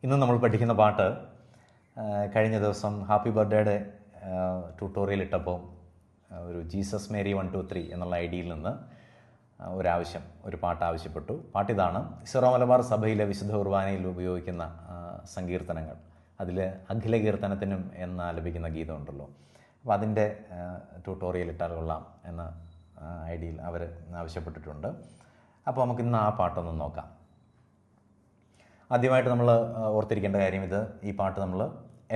ഇന്ന് നമ്മൾ പഠിക്കുന്ന പാട്ട് കഴിഞ്ഞ ദിവസം ഹാപ്പി ബർത്ത്ഡേയുടെ ട്യൂട്ടോറിയൽ ഇട്ടപ്പോൾ ഒരു ജീസസ് മേരി 1 2 3 എന്നുള്ള ഐഡിയയിൽ നിന്ന് ഒരു പാട്ട് ആവശ്യപ്പെട്ടു. പാട്ടിതാണ്. സിറോ മലബാർ സഭയിലെ വിശുദ്ധ കുർബാനയിൽ ഉപയോഗിക്കുന്ന സങ്കീർത്തനങ്ങൾ. അതിൽ അഖില കീർത്തനത്തിനും എന്നാലപിക്കുന്ന ഗീതമുണ്ടല്ലോ. അപ്പോൾ അതിൻ്റെ ട്യൂട്ടോറിയൽ ഇട്ടാൽ കൊള്ളാം എന്ന ഐഡിയയിൽ അവർ ആവശ്യപ്പെട്ടിട്ടുണ്ട്. അപ്പോൾ നമുക്കിന്ന് ആ പാട്ടൊന്ന് നോക്കാം. ആദ്യമായിട്ട് നമ്മൾ ഓർത്തിരിക്കേണ്ട കാര്യം, ഈ പാട്ട് നമ്മൾ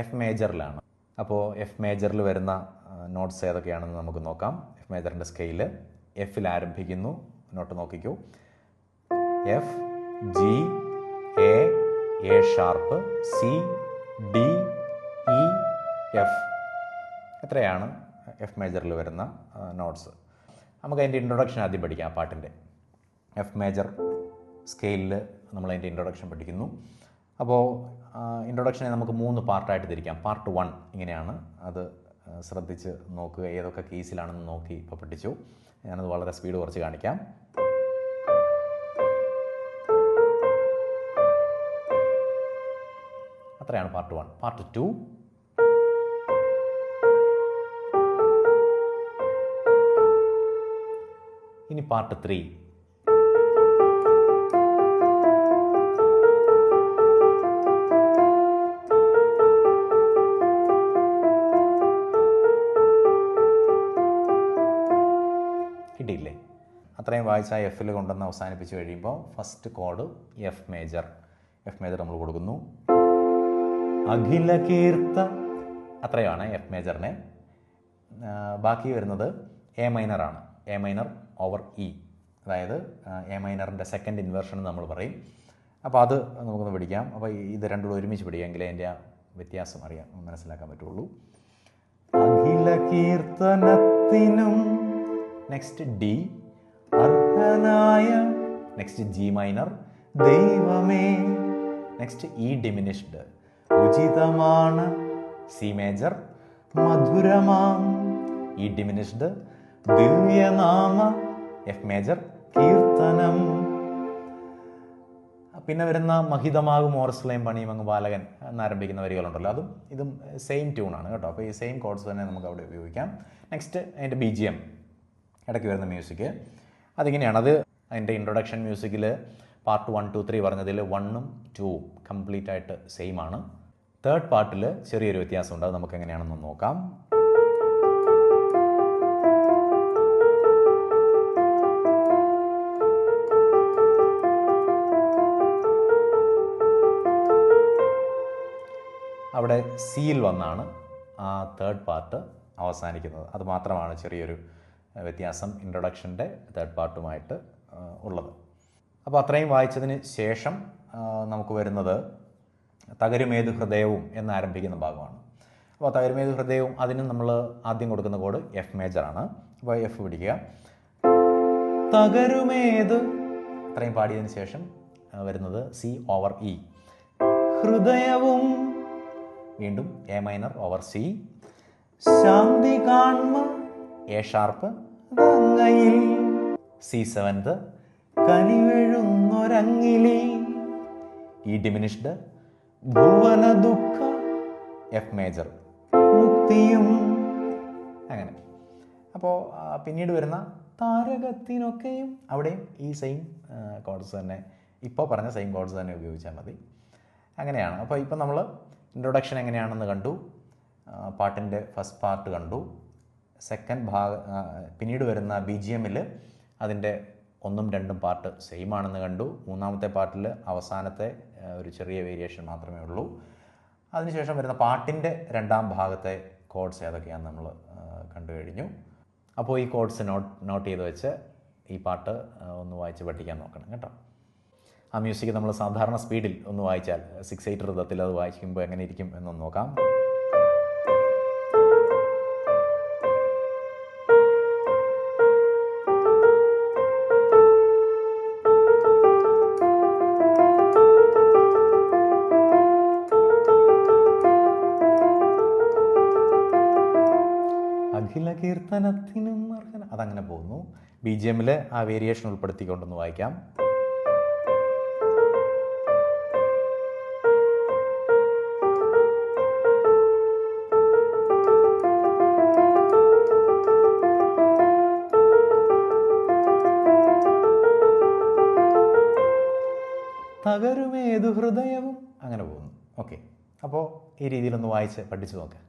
എഫ് മേജറിലാണ്. അപ്പോൾ എഫ് മേജറിൽ വരുന്ന നോട്ട്സ് ഏതൊക്കെയാണെന്ന് നമുക്ക് നോക്കാം. എഫ് മേജറിൻ്റെ സ്കെയില് എഫിൽ ആരംഭിക്കുന്നു. നോട്ട് നോക്കിക്കൂ. F, G, A sharp, C, D, E, F. എത്രയാണ് എഫ് മേജറിൽ വരുന്ന നോട്ട്സ്. നമുക്ക് അതിൻ്റെ ഇൻട്രൊഡക്ഷൻ ആദ്യം പഠിക്കാം. പാട്ടിൻ്റെ എഫ് മേജർ സ്കെയിലിൽ നമ്മളതിൻ്റെ ഇൻട്രൊഡക്ഷൻ പഠിക്കുന്നു. അപ്പോൾ ഇൻട്രൊഡക്ഷനെ നമുക്ക് 3 പാർട്ടായിട്ട് തിരിക്കാം. പാർട്ട് 1 ഇങ്ങനെയാണ്. അത് ശ്രദ്ധിച്ച് നോക്കുക, ഏതൊക്കെ കീസിലാണെന്ന് നോക്കി ഇപ്പോൾ പഠിച്ചു. ഞാനത് വളരെ സ്പീഡ് കുറച്ച് കാണിക്കാം. അത്രയാണ് പാർട്ട് 1. പാർട്ട് 2 ഇനി പാർട്ട് 3. കിട്ടിയില്ലേ? അത്രയും വായിച്ചാൽ എഫിൽ കൊണ്ടുവന്ന് അവസാനിപ്പിച്ച് കഴിയുമ്പോൾ ഫസ്റ്റ് കോഡ് എഫ് മേജർ നമ്മൾ കൊടുക്കുന്നു. അഖില കീർത്ത, അത്രയാണ് എഫ് മേജറിനെ. ബാക്കി വരുന്നത് എ മൈനറാണ്. എ മൈനർ ഓവർ ഇ, അതായത് എ മൈനറിൻ്റെ സെക്കൻഡ് ഇൻവേർഷൻ നമ്മൾ പറയും. അപ്പോൾ അത് നമുക്കൊന്ന് പഠിക്കാം. അപ്പോൾ ഇത് രണ്ടും ഒരുമിച്ച് പഠിക്കാമെങ്കിൽ അതിൻ്റെ ആ വ്യത്യാസം മനസ്സിലാക്കാൻ പറ്റുള്ളൂ. അഖില കീർത്തനത്തിനും, നെക്സ്റ്റ് ഡി, അർഹനായ, നെക്സ്റ്റ് ജി മൈനർ, ദൈവമേ, നെക്സ്റ്റ് ഇ ഡിമിനിഷ്ഡ്, ഉചിതമാണ്, സി മേജർ, മധുരമാം, ഇ ഡിമിനിഷ്ഡ്, ദിവ്യനാമ, എഫ് മേജർ, കീർത്തനം. പിന്നെ വരുന്ന മഹിതമാകും ഓർസ്ലയും പണിയും അങ്ങ് ബാലകൻ എന്നാരംഭിക്കുന്ന വരികളുണ്ടല്ലോ, അതും ഇതും സെയിം ട്യൂണാണ് കേട്ടോ. അപ്പോൾ ഈ സെയിം കോഡ്സ് തന്നെ നമുക്ക് അവിടെ ഉപയോഗിക്കാം. നെക്സ്റ്റ് അതിൻ്റെ BGM, ഇടയ്ക്ക് വരുന്ന മ്യൂസിക്, അതിങ്ങനെയാണ്. അത് അതിൻ്റെ ഇൻട്രൊഡക്ഷൻ മ്യൂസിക്കിൽ പാർട്ട് 1 2 3 പറഞ്ഞതിൽ 1ഉം 2ഉം കംപ്ലീറ്റ് ആയിട്ട് സെയിം ആണ്. തേർഡ് പാർട്ടിൽ ചെറിയൊരു വ്യത്യാസമുണ്ട്. അത് നമുക്ക് എങ്ങനെയാണെന്ന് നോക്കാം. അവിടെ സിയിൽ വന്നാണ് ആ തേർഡ് പാർട്ട് അവസാനിക്കുന്നത്. അത് മാത്രമാണ് ചെറിയൊരു വ്യത്യാസം ഇൻട്രൊഡക്ഷൻ്റെ തേർഡ് പാർട്ടുമായിട്ട് ഉള്ളത്. അപ്പോൾ അത്രയും വായിച്ചതിന് ശേഷം നമുക്ക് വരുന്നത് തകരുമേതു ഹൃദയവും എന്നാരംഭിക്കുന്ന ഭാഗമാണ്. അപ്പോൾ തകരുമേതു ഹൃദയവും അതിന് നമ്മൾ ആദ്യം കൊടുക്കുന്ന കോഡ് എഫ് മേജറാണ്. അപ്പോൾ എഫ് പിടിക്കുക. തകരുമേതു, അത്രയും പാടിയതിന് ശേഷം വരുന്നത് സി ഓവർ ഇ. ഹൃദയവും, വീണ്ടും എ മൈനർ ഓവർ സി. ശാന്തി കാൺമ, എ ഷാർപ്പ്, ഗംഗയിൽ, സി സെവൻത്. കനിവെഴുന്നൊരങ്ങിലി, ഇ ഡിമിനിഷ്ഡ്, ഭുവന ദുഃഖ, എഫ് മേജർ, മുക്തിയും. അങ്ങനെ. അപ്പോൾ പിന്നീട് വരുന്ന താരകത്തിനൊക്കെയും അവിടെയും ഈ സെയിം കോഡ്സ് തന്നെ, ഇപ്പോൾ പറഞ്ഞ സെയിം കോഡ്സ് തന്നെ ഉപയോഗിച്ചാൽ മതി. അങ്ങനെയാണ്. അപ്പോൾ ഇപ്പം നമ്മൾ ഇൻട്രൊഡക്ഷൻ എങ്ങനെയാണെന്ന് കണ്ടു, പാട്ടിൻ്റെ ഫസ്റ്റ് പാർട്ട് കണ്ടു, പിന്നീട് വരുന്ന BGMൽ അതിൻ്റെ 1ഉം 2ഉം പാർട്ട് സെയിം ആണെന്ന് കണ്ടു. മൂന്നാമത്തെ പാർട്ടിൽ അവസാനത്തെ ഒരു ചെറിയ വേരിയേഷൻ മാത്രമേ ഉള്ളൂ. അതിനുശേഷം വരുന്ന പാട്ടിൻ്റെ 2ാം ഭാഗത്തെ കോഡ്സ് ഏതൊക്കെയാണെന്ന് നമ്മൾ കണ്ടു കഴിഞ്ഞു. അപ്പോൾ ഈ കോഡ്സ് നോട്ട് ചെയ്ത് വെച്ച് ഈ പാട്ട് ഒന്ന് വായിച്ച് പഠിക്കാൻ നോക്കണം കേട്ടോ. ആ മ്യൂസിക് നമ്മൾ സാധാരണ സ്പീഡിൽ ഒന്ന് വായിച്ചാൽ 6/8 ഋതത്തിൽ അത് വായിക്കുമ്പോൾ എങ്ങനെ ഇരിക്കും എന്നൊന്ന് നോക്കാം. അഖില കീർത്തനത്തിനും അതങ്ങനെ പോകുന്നു. BGMൽ ആ വേരിയേഷൻ ഉൾപ്പെടുത്തിക്കൊണ്ടൊന്ന് വായിക്കാം. തകരുമേതു ഹൃദയവും അങ്ങനെ പോകുന്നു. ഓക്കെ, അപ്പോൾ ഈ രീതിയിലൊന്ന് വായിച്ച് പഠിച്ചു നോക്കാം.